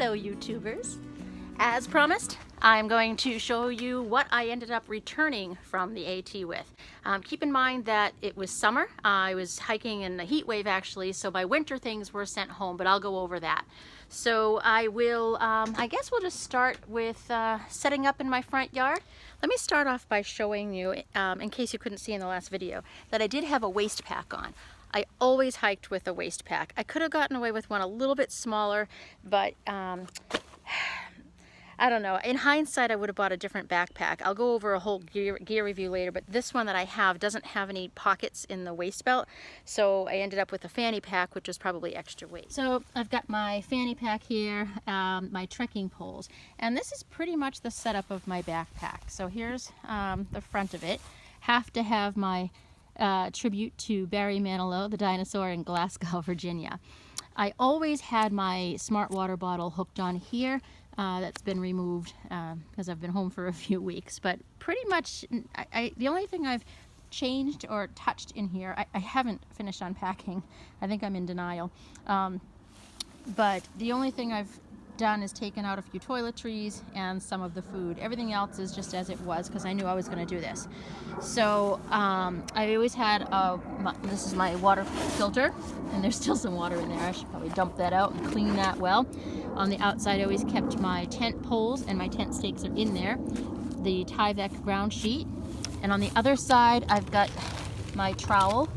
Hello YouTubers! As promised, I'm going to show you what I ended up returning from the AT with. Keep in mind that it was summer. I was hiking in a heat wave actually, so my winter things were sent home, but I'll go over that. So I will, I guess we'll just start with setting up in my front yard. Let me start off by showing you, in case you couldn't see in the last video, that I did have a waist pack on. I always hiked with a waist pack. I could have gotten away with one a little bit smaller, but I don't know. In hindsight, I would have bought a different backpack. I'll go over a whole gear review later, but this one that I have doesn't have any pockets in the waist belt, so I ended up with a fanny pack, which was probably extra weight. So I've got my fanny pack here, my trekking poles, and this is pretty much the setup of my backpack. So here's the front of it. Have to have my tribute to Barry Manilow, the dinosaur, in Glasgow, Virginia. I always had my smart water bottle hooked on here. That's been removed because I've been home for a few weeks, but pretty much the only thing I've changed or touched in here, I haven't finished unpacking. I think I'm in denial. But the only thing I've done is taken out a few toiletries and some of the food. Everything else is just as it was because I knew I was going to do this. So I always had this is my water filter, and there's still some water in there. I should probably dump that out and clean that well. On the outside, I always kept my tent poles, and my tent stakes are in there. The Tyvek ground sheet, and on the other side, I've got my trowel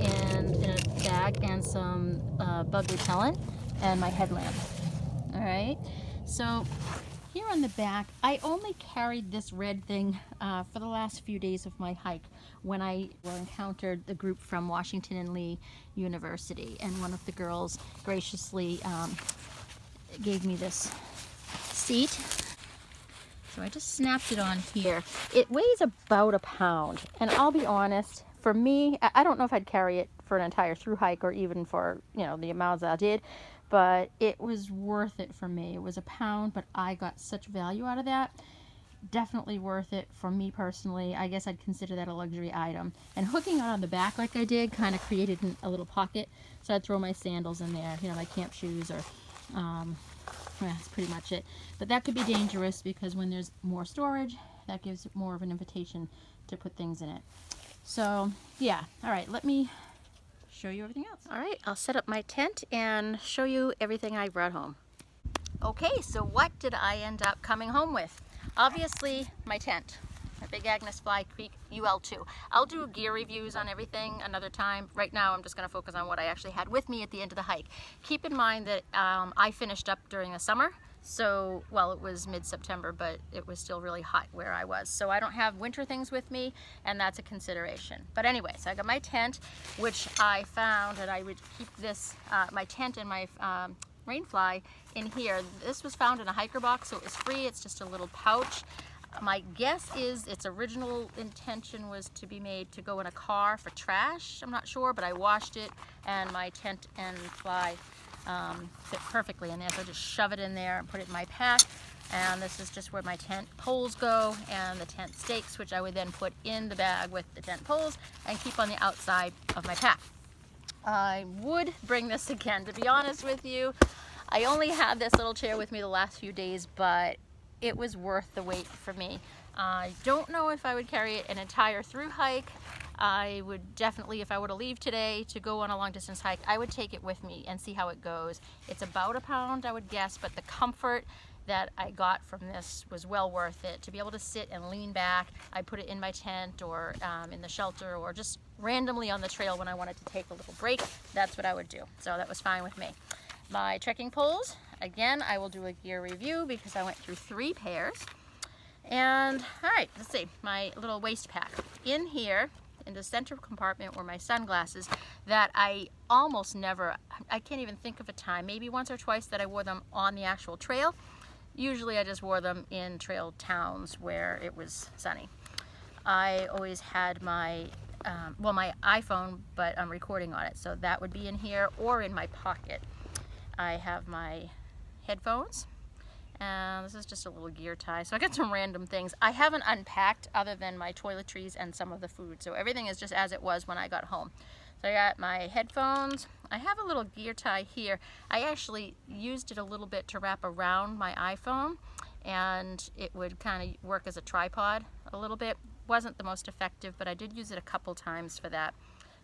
and in a bag, and some bug repellent, and my headlamp. All right, so here on the back, I only carried this red thing for the last few days of my hike when I encountered the group from Washington and Lee University, and one of the girls graciously gave me this seat. So I just snapped it on here. It weighs about a pound, and I'll be honest, for me, I don't know if I'd carry it for an entire through hike or even for, you know, the amounts I did, but it was worth it for me. It was a pound, but I got such value out of that. Definitely worth it for me personally. I guess I'd consider that a luxury item. And hooking it on the back like I did kind of created a little pocket, so I'd throw my sandals in there, you know, my camp shoes, or that's pretty much it. But that could be dangerous because when there's more storage, that gives more of an invitation to put things in it. So yeah, all right, let me show you everything else. All right, I'll set up my tent and show you everything I brought home. Okay, so what did I end up coming home with? Obviously, my tent, a Big Agnes Fly Creek UL2. I'll do gear reviews on everything another time. Right now, I'm just going to focus on what I actually had with me at the end of the hike. Keep in mind that I finished up during the summer. So, well, it was mid-September, but it was still really hot where I was. So I don't have winter things with me, and that's a consideration. But anyway, so I got my tent, which I found that I would keep this, my tent and my rainfly in here. This was found in a hiker box, so it was free. It's just a little pouch. My guess is its original intention was to be made to go in a car for trash. I'm not sure, but I washed it, and my tent and fly fit perfectly in there. So I just shove it in there and put it in my pack. And this is just where my tent poles go, and the tent stakes, which I would then put in the bag with the tent poles and keep on the outside of my pack. I would bring this again, to be honest with you. I only had this little chair with me the last few days, but it was worth the wait for me. I don't know if I would carry it an entire through hike. I would definitely, if I were to leave today to go on a long distance hike, I would take it with me and see how it goes. It's about a pound, I would guess, but the comfort that I got from this was well worth it. To be able to sit and lean back, I put it in my tent or in the shelter, or just randomly on the trail when I wanted to take a little break. That's what I would do. So that was fine with me. My trekking poles, again, I will do a gear review because I went through 3 pairs. And all right, let's see, my little waist pack. In here, in the center compartment, were my sunglasses that I almost never, I can't even think of a time, maybe once or twice that I wore them on the actual trail. Usually I just wore them in trail towns where it was sunny. I always had my, well, my iPhone, but I'm recording on it, so that would be in here or in my pocket. I have my headphones, and this is just a little gear tie. So I got some random things. I haven't unpacked other than my toiletries and some of the food, so everything is just as it was when I got home. So So I got my headphones. I have a little gear tie here. I actually used it a little bit to wrap around my iPhone, and it would kind of work as a tripod a little bit. Wasn't the most effective, but I did use it a couple times for that.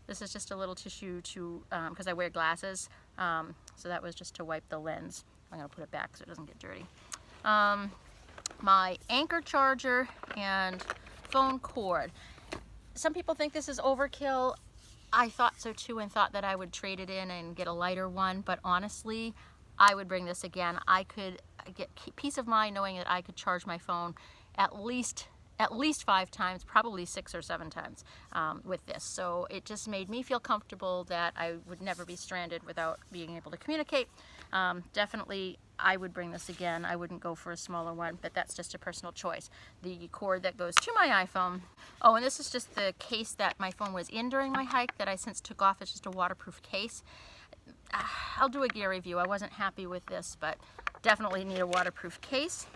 This is just a little tissue to, because I wear glasses, so that was just to wipe the lens. I'm going to put it back so it doesn't get dirty. My anchor charger and phone cord. Some people think this is overkill. I thought so too, and thought that I would trade it in and get a lighter one, but honestly, I would bring this again. I could get peace of mind knowing that I could charge my phone at least 5 times, probably 6 or 7 times with this. So it just made me feel comfortable that I would never be stranded without being able to communicate. Definitely, I would bring this again. I wouldn't go for a smaller one, but that's just a personal choice. The cord that goes to my iPhone. Oh, and this is just the case that my phone was in during my hike that I since took off. It's just a waterproof case. I'll do a gear review. I wasn't happy with this, but definitely need a waterproof case.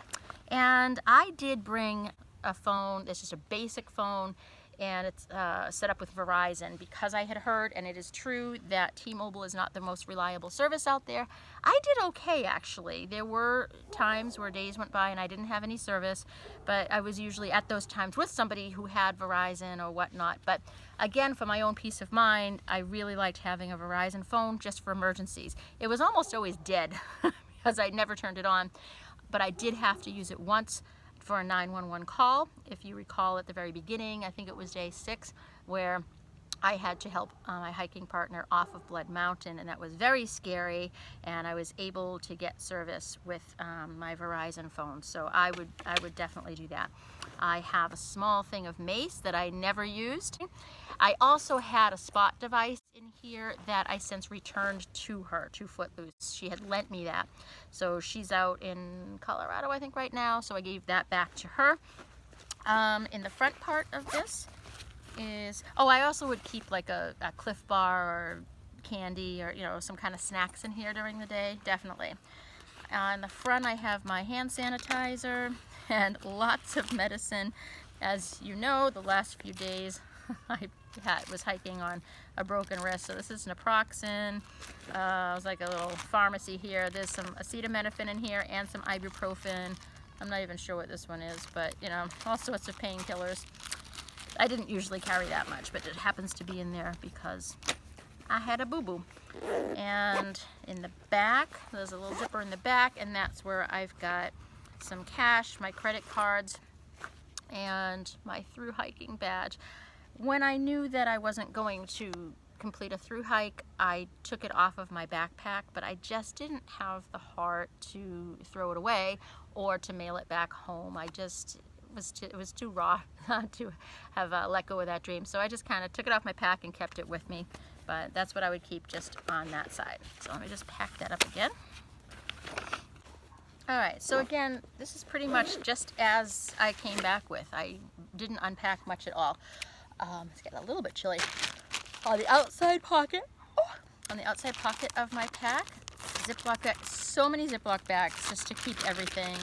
And I did bring a phone. It's just a basic phone, and it's set up with Verizon because I had heard, and it is true, that T-Mobile is not the most reliable service out there. I did okay, actually. There were times where days went by and I didn't have any service, but I was usually at those times with somebody who had Verizon or whatnot. But again, for my own peace of mind, I really liked having a Verizon phone just for emergencies. It was almost always dead because I never turned it on, but I did have to use it once for a 911 call. If you recall at the very beginning, I think it was day 6, where I had to help my hiking partner off of Blood Mountain, and that was very scary, and I was able to get service with my Verizon phone. So I would definitely do that. I have a small thing of mace that I never used. I also had a spot device in here that I since returned to her, to Footloose. She had lent me that. So she's out in Colorado, I think, right now, so I gave that back to her. In the front part of this is, oh, I also would keep like a Cliff Bar or candy or, you know, some kind of snacks in here during the day, definitely. On the front I have my hand sanitizer and lots of medicine. As you know, the last few days I was hiking on a broken wrist, so this is naproxen. It's like a little pharmacy here. There's some acetaminophen in here and some ibuprofen. I'm not even sure what this one is, but you know, all sorts of painkillers. I didn't usually carry that much, but it happens to be in there because I had a boo-boo. And in the back, there's a little zipper in the back, and that's where I've got some cash, my credit cards, and my thru hiking badge. When I knew that I wasn't going to complete a thru hike, I took it off of my backpack, but I just didn't have the heart to throw it away or to mail it back home. It was too raw to have let go of that dream. So I just kind of took it off my pack and kept it with me. But that's what I would keep just on that side. So let me just pack that up again. All right, so again, this is pretty much just as I came back with. I didn't unpack much at all. It's getting a little bit chilly. On the outside pocket of my pack, Ziploc bag, so many Ziploc bags just to keep everything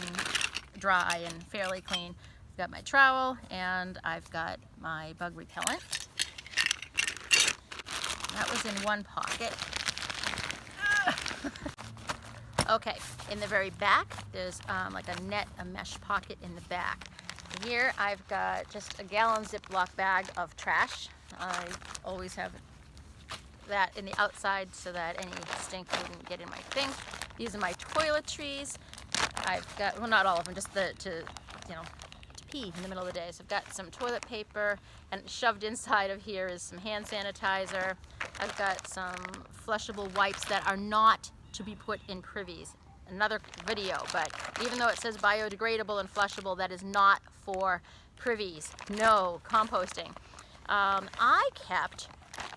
dry and fairly clean. I've got my trowel and I've got my bug repellent. That was in one pocket. Okay, in the very back, there's like a mesh pocket in the back. Here I've got just a gallon Ziploc bag of trash. I always have that in the outside so that any stink wouldn't get in my thing. These are my toiletries. I've got, well, not all of them, just to pee in the middle of the day. So I've got some toilet paper, and shoved inside of here is some hand sanitizer. I've got some flushable wipes that are not to be put in privies. Another video, but even though it says biodegradable and flushable, that is not for privies. No composting. I kept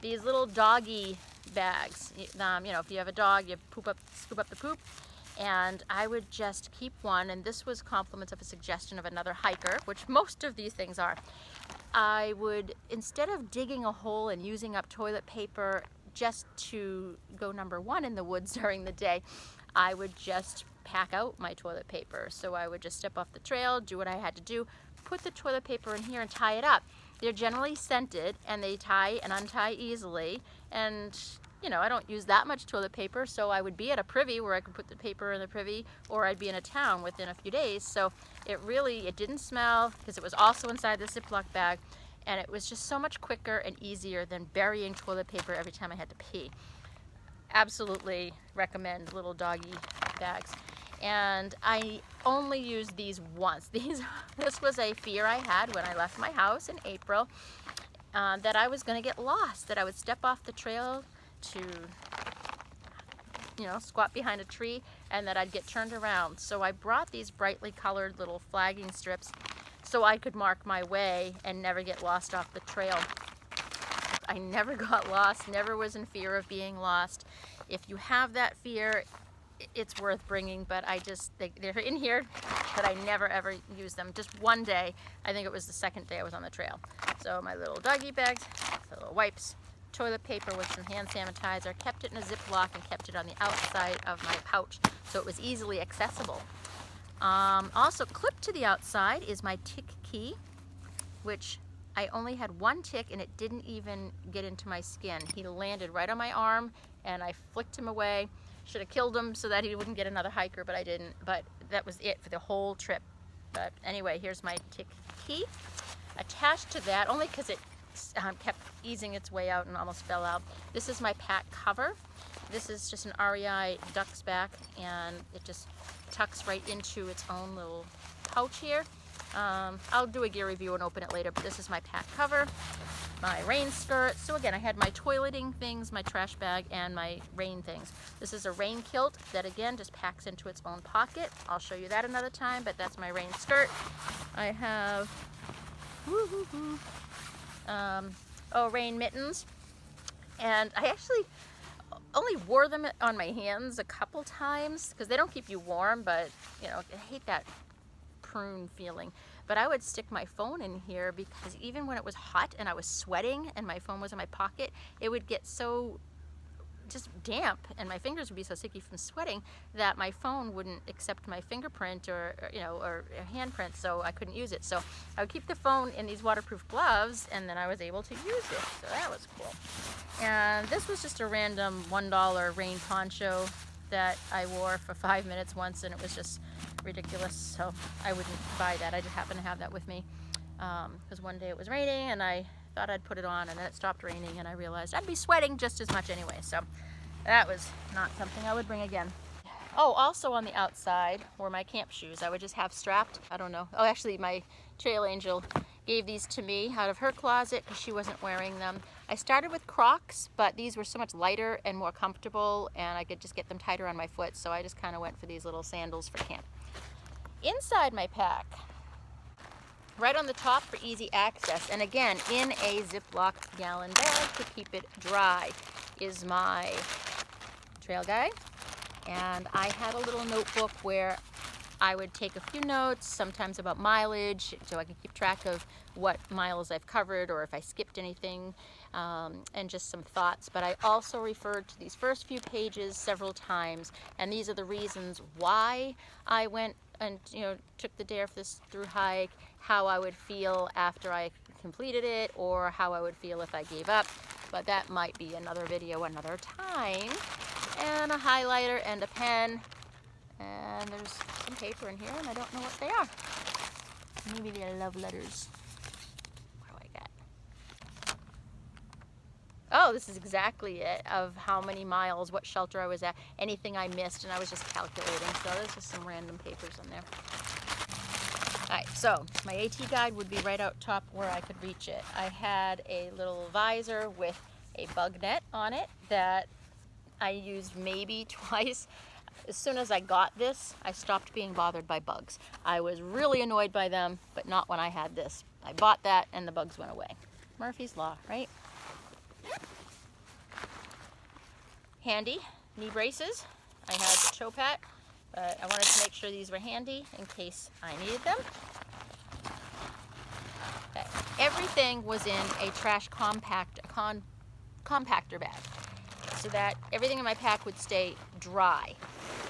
these little doggy bags. If you have a dog, you scoop up the poop. And I would just keep one, and this was compliments of a suggestion of another hiker, which most of these things are. I would, instead of digging a hole and using up toilet paper just to go number 1 in the woods during the day, I would just pack out my toilet paper. So I would just step off the trail, do what I had to do, put the toilet paper in here and tie it up. They're generally scented and they tie and untie easily. And you know, I don't use that much toilet paper, so I would be at a privy where I could put the paper in the privy, or I'd be in a town within a few days. So it didn't smell because it was also inside the Ziploc bag, and it was just so much quicker and easier than burying toilet paper every time I had to pee. Absolutely recommend little doggy bags. And I only used these once. This was a fear I had when I left my house in April, that I was going to get lost, that I would step off the trail to, you know, squat behind a tree, and that I'd get turned around. So I brought these brightly colored little flagging strips so I could mark my way and never get lost off the trail. I never got lost, never was in fear of being lost. If you have that fear, it's worth bringing, but they're in here, but I never ever use them. Just one day, I think it was the second day I was on the trail. So my little doggy bags, the little wipes, toilet paper with some hand sanitizer, kept it in a Ziploc and kept it on the outside of my pouch so it was easily accessible. Also clipped to the outside is my tick key, which I only had one tick and it didn't even get into my skin. He landed right on my arm and I flicked him away. Should have killed him so that he wouldn't get another hiker, but I didn't. But that was it for the whole trip. But anyway, here's my tick key. Attached to that, only because it kept easing its way out and almost fell out. This is my pack cover. This is just an REI duck's back, and it just tucks right into its own little pouch here. I'll do a gear review and open it later, but this is my pack cover. My rain skirt. So again, I had my toileting things, my trash bag, and my rain things. This is a rain kilt that again just packs into its own pocket. I'll show you that another time, but that's my rain skirt. I have rain mittens, and I actually only wore them on my hands a couple times because they don't keep you warm, but you know, I hate that prune feeling. But I would stick my phone in here because even when it was hot and I was sweating and my phone was in my pocket, it would get so just damp and my fingers would be so sticky from sweating that my phone wouldn't accept my fingerprint or a handprint, so I couldn't use it. So I would keep the phone in these waterproof gloves, and then I was able to use it. So that was cool. And this was just a random $1 rain poncho that I wore for 5 minutes once, and it was just ridiculous, so I wouldn't buy that. I just happened to have that with me because one day it was raining and I thought I'd put it on, and then it stopped raining and I realized I'd be sweating just as much anyway, so that was not something I would bring again. Oh, also on the outside were my camp shoes. I would just have strapped. I don't know. Oh, actually my trail angel gave these to me out of her closet because she wasn't wearing them. I started with Crocs, but these were so much lighter and more comfortable, and I could just get them tighter on my foot, so I just kind of went for these little sandals for camp. Inside my pack, right on the top for easy access, and again in a Ziploc gallon bag to keep it dry, is my trail guide. And I had a little notebook where I would take a few notes, sometimes about mileage, so I can keep track of what miles I've covered or if I skipped anything, and just some thoughts. But I also referred to these first few pages several times, and these are the reasons why I went and took the dare for this through hike, how I would feel after I completed it, or how I would feel if I gave up. But that might be another video another time. And a highlighter and a pen, and there's some paper in here, and I don't know what they are. Maybe they're love letters. What do I got? Oh, this is exactly it, of how many miles, what shelter I was at, anything I missed, and I was just calculating. So there's just some random papers in there. Alright, so my AT guide would be right out top where I could reach it. I had a little visor with a bug net on it that I used maybe twice. As soon as I got this, I stopped being bothered by bugs. I was really annoyed by them, but not when I had this. I bought that and the bugs went away. Murphy's Law, right? Handy knee braces. I had the toe pat, but I wanted to make sure these were handy in case I needed them. Okay. Everything was in a trash compactor bag, so that everything in my pack would stay dry.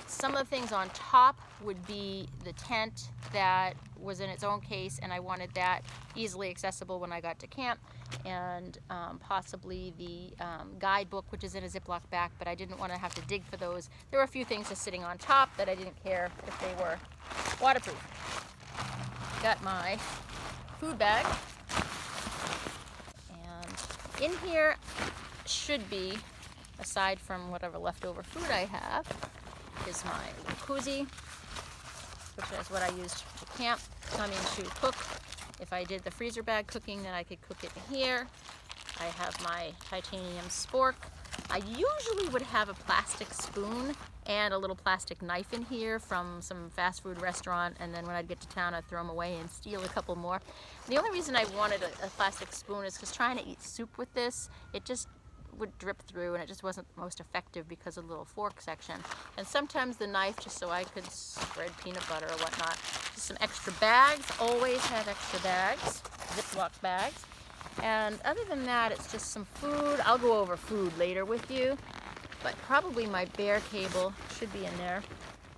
Some of the things on top would be the tent that was in its own case, and I wanted that easily accessible when I got to camp, and possibly the guidebook, which is in a Ziploc bag, but I didn't want to have to dig for those. There were a few things just sitting on top that I didn't care if they were waterproof. Got my food bag, and in here should be, aside from whatever leftover food I have, is my koozie, which is what I used to camp. To cook. If I did the freezer bag cooking, then I could cook it here. I have my titanium spork. I usually would have a plastic spoon and a little plastic knife in here from some fast food restaurant, and then when I'd get to town, I'd throw them away and steal a couple more. The only reason I wanted a plastic spoon is because trying to eat soup with this, it just would drip through, and it just wasn't the most effective because of the little fork section. And sometimes the knife, just so I could spread peanut butter or whatnot. Just some extra bags, always have extra bags, Ziploc bags. And other than that, it's just some food. I'll go over food later with you, but probably my bear cable should be in there.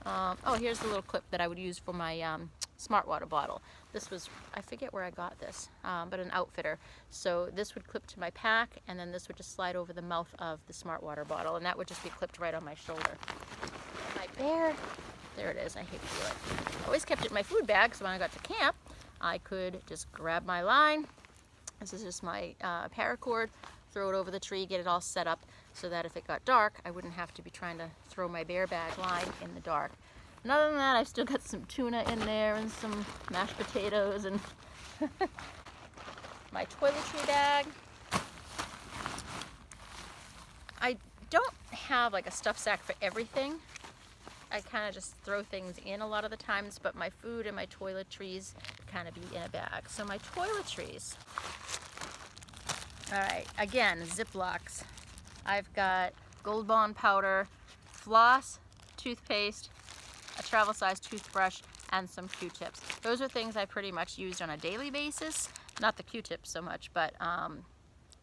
Oh, here's the little clip that I would use for my smart water bottle. This was, I forget where I got this, but an outfitter. So this would clip to my pack, and then this would just slide over the mouth of the smart water bottle, and that would just be clipped right on my shoulder. My bear, there it is, I hate to do it. I always kept it in my food bag, so when I got to camp, I could just grab my line. This is just my paracord, throw it over the tree, get it all set up so that if it got dark, I wouldn't have to be trying to throw my bear bag line in the dark. And other than that, I've still got some tuna in there and some mashed potatoes and my toiletry bag. I don't have like a stuff sack for everything. I kind of just throw things in a lot of the times, but my food and my toiletries kind of be in a bag. So my toiletries, all right, again, Ziplocs. I've got Gold Bond powder, floss, toothpaste, a travel size toothbrush, and some Q-tips. Those are things I pretty much used on a daily basis. Not the Q-tips so much, but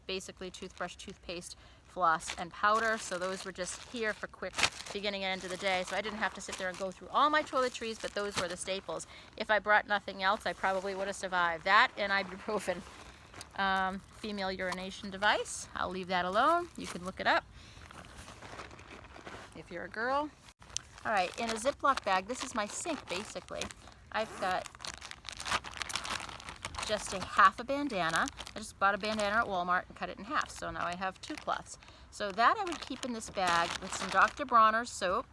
basically toothbrush, toothpaste, floss, and powder. So those were just here for quick beginning and end of the day. So I didn't have to sit there and go through all my toiletries, but those were the staples. If I brought nothing else, I probably would have survived. That and ibuprofen. Female urination device. I'll leave that alone. You can look it up if you're a girl. All right, in a Ziploc bag, this is my sink basically. I've got just a half a bandana. I just bought a bandana at Walmart and cut it in half, so now I have 2 cloths. So that I would keep in this bag with some Dr. Bronner's soap,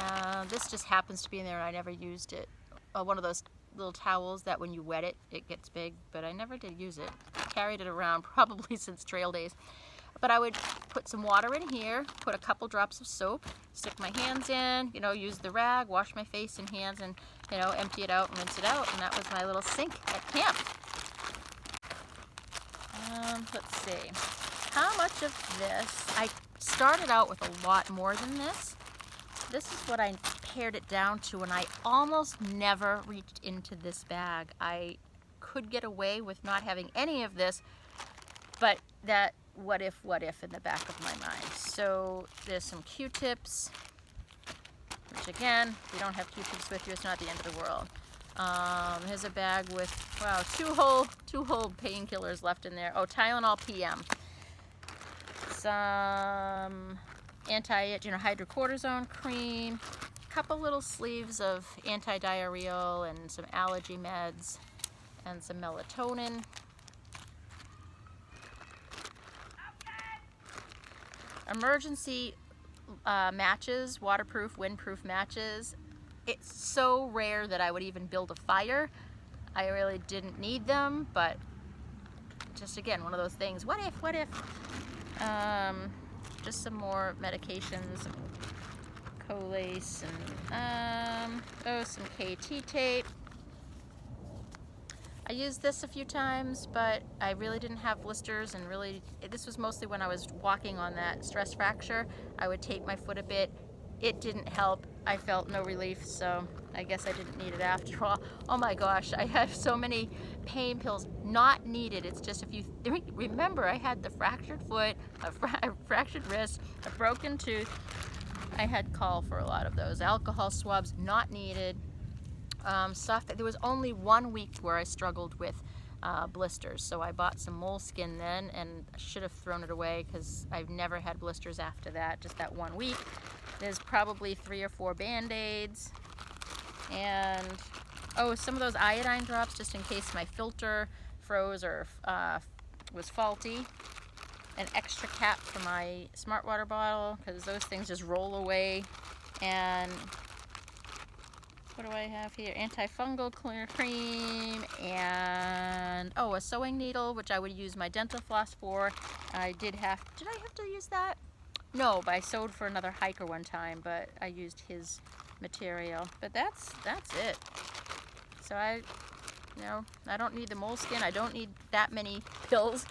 and this just happens to be in there and I never used it. One of those little towels that when you wet it, it gets big, but I never did use it. I carried it around probably since trail days. But I would put some water in here, put a couple drops of soap, stick my hands in, use the rag, wash my face and hands, and, empty it out and rinse it out. And that was my little sink at camp. Let's see. How much of this? I started out with a lot more than this. This is what I pared it down to, and I almost never reached into this bag. I could get away with not having any of this, but that what if in the back of my mind. So there's some Q-tips, which again, if you don't have Q-tips with you, it's not the end of the world. Here's a bag with, wow, two whole painkillers left in there. Oh, Tylenol PM. Some hydrocortisone cream, a couple little sleeves of anti-diarrheal and some allergy meds, and some melatonin. Emergency matches, waterproof, windproof matches. It's so rare that I would even build a fire. I really didn't need them, but just again, one of those things. What if? Just some more medications, Colace, and some KT tape. I used this a few times, but I really didn't have blisters, and really, this was mostly when I was walking on that stress fracture. I would tape my foot a bit. It didn't help. I felt no relief, so I guess I didn't need it after all. Oh my gosh, I have so many pain pills, not needed. It's just if you remember, I had the fractured foot, a fractured wrist, a broken tooth, I had call for a lot of those. Alcohol swabs, not needed. Stuff. There was only 1 week where I struggled with blisters, so I bought some moleskin then, and I should have thrown it away because I've never had blisters after that, just that 1 week. There's probably 3 or 4 Band-Aids, and some of those iodine drops just in case my filter froze or was faulty. An extra cap for my smart water bottle because those things just roll away. And what do I have here? Antifungal clear cream, and a sewing needle, which I would use my dental floss for. Did I have to use that? No, but I sewed for another hiker one time, but I used his material. But that's it. So I don't need the moleskin. I don't need that many pills.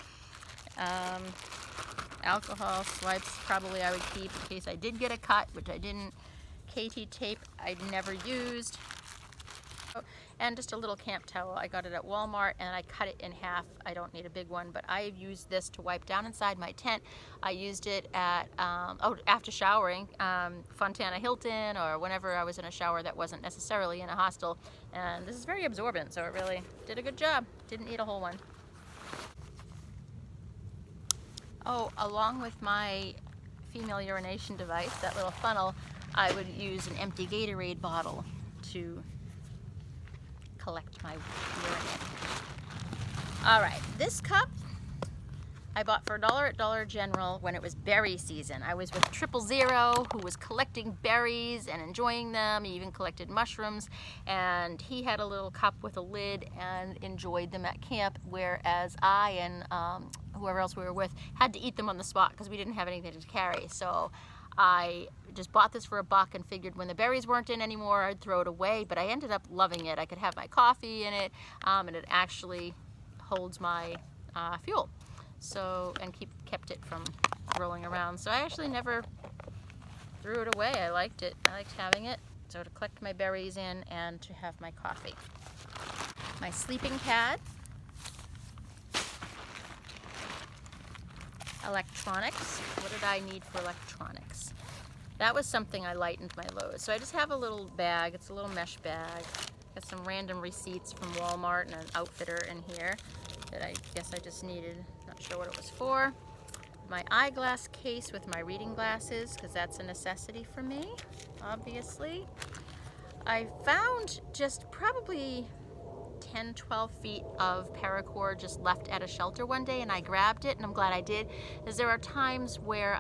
Alcohol swipes probably I would keep in case I did get a cut, which I didn't. KT tape I never used. And just a little camp towel. I got it at Walmart and I cut it in half. I don't need a big one, but I used this to wipe down inside my tent. I used it at after showering, Fontana Hilton, or whenever I was in a shower that wasn't necessarily in a hostel. And this is very absorbent, so it really did a good job. Didn't need a whole one. Along with my female urination device, that little funnel, I would use an empty Gatorade bottle to collect my urine. All right, this cup I bought for $1 at Dollar General when it was berry season. I was with 000, who was collecting berries and enjoying them. He even collected mushrooms, and he had a little cup with a lid and enjoyed them at camp, whereas I and whoever else we were with had to eat them on the spot because we didn't have anything to carry. So I just bought this for $1 and figured when the berries weren't in anymore, I'd throw it away, but I ended up loving it. I could have my coffee in it, and it actually holds my fuel. So, and kept it from rolling around. So I actually never threw it away. I liked it. I liked having it. So to collect my berries in and to have my coffee. My sleeping pad. Electronics. What did I need for electronics? That was something I lightened my load. So I just have a little bag. It's a little mesh bag. Got some random receipts from Walmart and an outfitter in here that I guess I just needed. Not sure what it was for. My eyeglass case with my reading glasses, because that's a necessity for me, obviously. I found just probably 10, 12 feet of paracord just left at a shelter one day, and I grabbed it, and I'm glad I did, because there are times where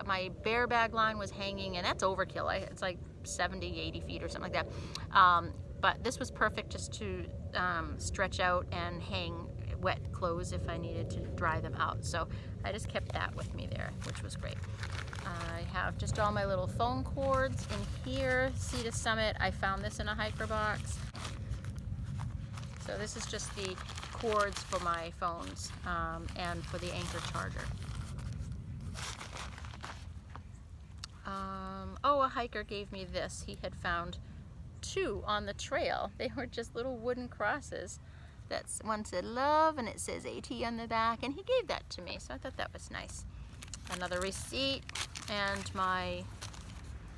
my bear bag line was hanging, and that's overkill. It's like 70, 80 feet or something like that. But this was perfect just to stretch out and hang wet clothes if I needed to dry them out. So I just kept that with me there, which was great. I have just all my little phone cords in here. Sea to Summit, I found this in a hiker box. So this is just the cords for my phones and for the Anchor charger. A hiker gave me this. He had found 2 on the trail. They were just little wooden crosses. One said love and it says AT on the back, and he gave that to me, so I thought that was nice. Another receipt and my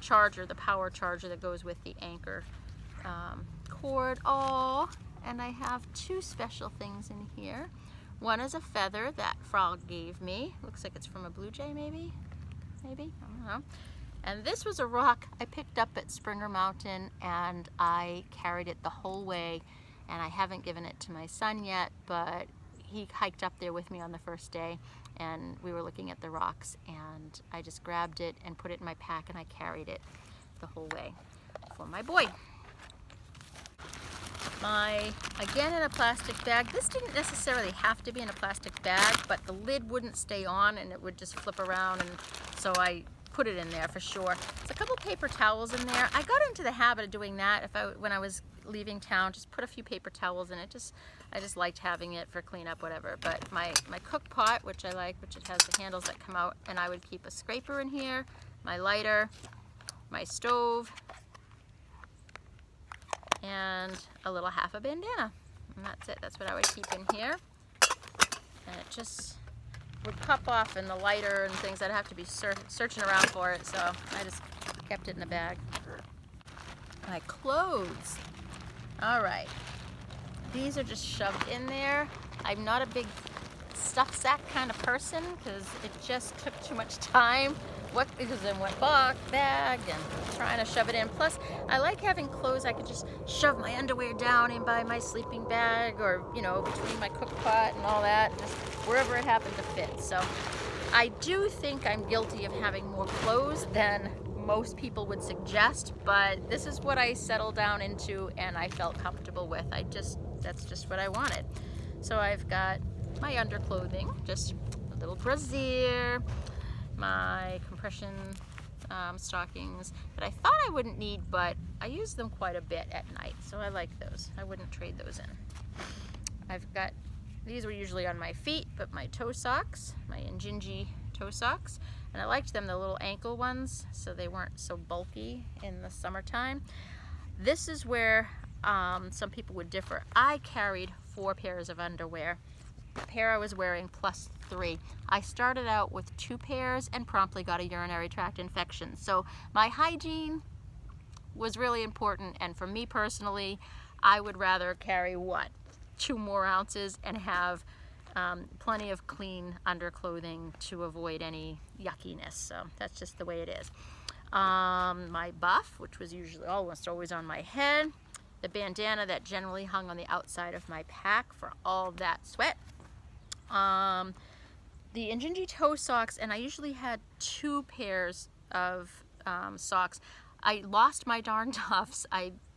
charger, the power charger that goes with the Anchor cord. And I have 2 special things in here. One is a feather that Frog gave me. Looks like it's from a blue jay, maybe? I don't know. And this was a rock I picked up at Springer Mountain, and I carried it the whole way. And I haven't given it to my son yet, but he hiked up there with me on the first day, and we were looking at the rocks, and I just grabbed it and put it in my pack, and I carried it the whole way for my boy. Again in a plastic bag. This didn't necessarily have to be in a plastic bag, but the lid wouldn't stay on and it would just flip around, and so I put it in there for sure. There's a couple paper towels in there. I got into the habit of doing that when I was leaving town, just put a few paper towels in it. I just liked having it for cleanup, whatever. But my cook pot, which I like, which it has the handles that come out, and I would keep a scraper in here, my lighter, my stove, and a little half a bandana. And that's it. That's what I would keep in here. And it just would pop off in the lighter and things. I'd have to be searching around for it, so I just kept it in a bag. My clothes. All right. These are just shoved in there. I'm not a big stuff sack kind of person because it just took too much time. Because in what bag and trying to shove it in. Plus, I like having clothes I could just shove my underwear down in by my sleeping bag, or between my cook pot and all that, just wherever it happened to fit. So I do think I'm guilty of having more clothes than most people would suggest, but this is what I settled down into and I felt comfortable with. That's just what I wanted. So I've got my underclothing, just a little brassiere, my compression stockings that I thought I wouldn't need, but I use them quite a bit at night, so I like those. I wouldn't trade those in. I've got, these were usually on my feet, but my toe socks, my Hygiene toe socks, and I liked them, the little ankle ones, so they weren't so bulky in the summertime. This is where some people would differ. I carried 4 pairs of underwear. The pair I was wearing plus 3. I started out with 2 pairs and promptly got a urinary tract infection. So my hygiene was really important, and for me personally, I would rather carry 2 more ounces and have plenty of clean underclothing to avoid any yuckiness. So that's just the way it is. My buff, which was usually almost always on my head, the bandana that generally hung on the outside of my pack for all that sweat, the Hygiene toe socks, and I usually had 2 pairs of socks. I lost my darn tufts.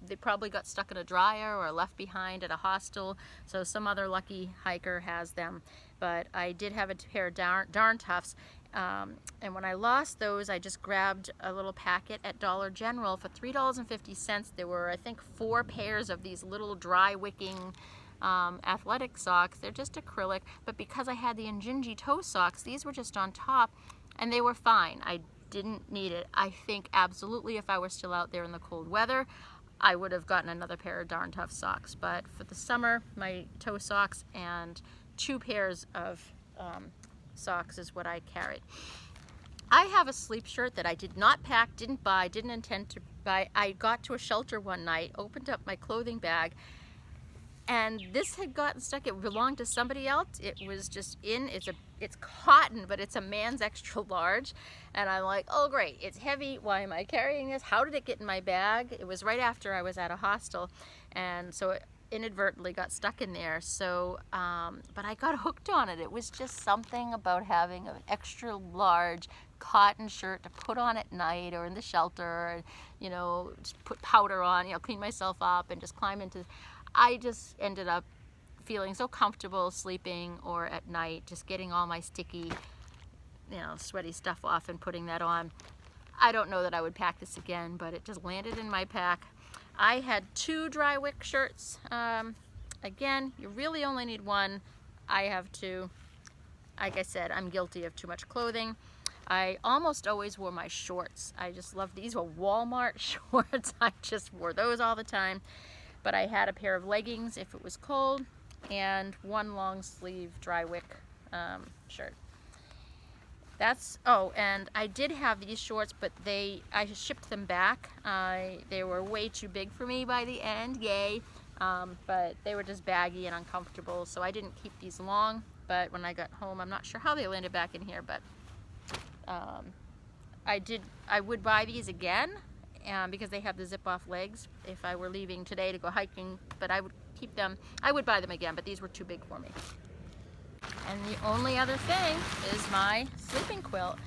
They probably got stuck in a dryer or left behind at a hostel, so some other lucky hiker has them. But I did have a pair of darn tufts, and when I lost those, I just grabbed a little packet at Dollar General for $3.50. There were, I think, 4 pairs of these little dry wicking athletic socks. They're just acrylic, but because I had the Hygiene toe socks, these were just on top, and they were fine. I didn't need it. I think absolutely if I were still out there in the cold weather, I would have gotten another pair of darn tough socks. But for the summer, my toe socks and 2 pairs of socks is what I carried. I have a sleep shirt that I did not pack, didn't buy, didn't intend to buy. I got to a shelter one night, opened up my clothing bag, and this had gotten stuck. It belonged to somebody else. It was just it's cotton, but it's a man's extra large. And I'm like, oh great, it's heavy. Why am I carrying this? How did it get in my bag? It was right after I was at a hostel, and so it inadvertently got stuck in there. So, but I got hooked on it. It was just something about having an extra large cotton shirt to put on at night or in the shelter, and just put powder on, clean myself up and just climb into. I just ended up feeling so comfortable sleeping or at night, just getting all my sticky, sweaty stuff off and putting that on. I don't know that I would pack this again, but it just landed in my pack. I had 2 dry wick shirts. Again, you really only need 1. I have 2. Like I said, I'm guilty of too much clothing. I almost always wore my shorts. I just love these. Were Walmart shorts. I just wore those all the time. But I had a pair of leggings if it was cold, and 1 long sleeve dry wick shirt. And I did have these shorts, but I shipped them back. They were way too big for me by the end, yay. But they were just baggy and uncomfortable, so I didn't keep these long. But when I got home, I'm not sure how they landed back in here, but I would buy these again. Because they have the zip-off legs if I were leaving today to go hiking, but I would keep them. I would buy them again, but these were too big for me. And the only other thing is my sleeping quilt.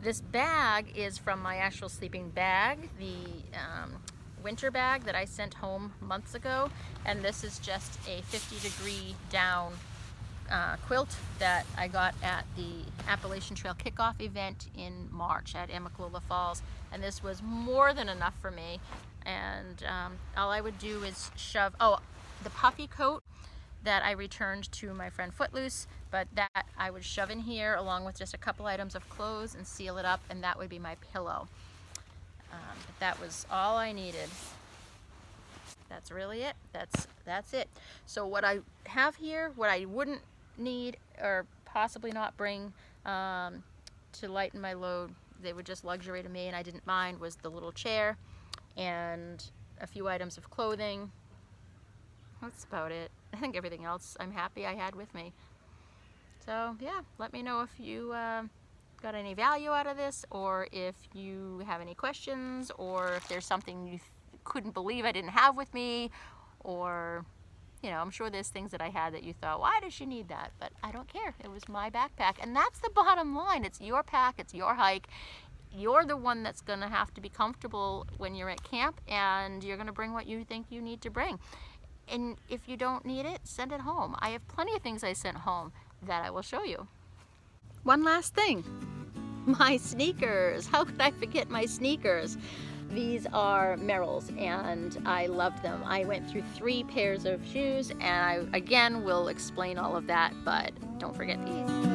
This bag is from my actual sleeping bag, the winter bag that I sent home months ago, and this is just a 50-degree down quilt that I got at the Appalachian Trail kickoff event in March at Emmaquola Falls, and this was more than enough for me. And all I would do is shove the puffy coat that I returned to my friend Footloose, but that I would shove in here along with just a couple items of clothes and seal it up, and that would be my pillow. But that was all I needed. That's really it. That's it. So what I have here, what I wouldn't need or possibly not bring to lighten my load, they were just luxury to me and I didn't mind, was the little chair and a few items of clothing. That's about it. I think everything else I'm happy I had with me. So yeah, let me know if you got any value out of this, or if you have any questions, or if there's something you couldn't believe I didn't have with me, or you know, I'm sure there's things that I had that you thought, why does she need that? But I don't care. It was my backpack. And that's the bottom line. It's your pack. It's your hike. You're the one that's going to have to be comfortable when you're at camp, and you're going to bring what you think you need to bring. And if you don't need it, send it home. I have plenty of things I sent home that I will show you. One last thing. My sneakers. How could I forget my sneakers? These are Merrell's and I love them. I went through 3 pairs of shoes, and I again will explain all of that, but don't forget these.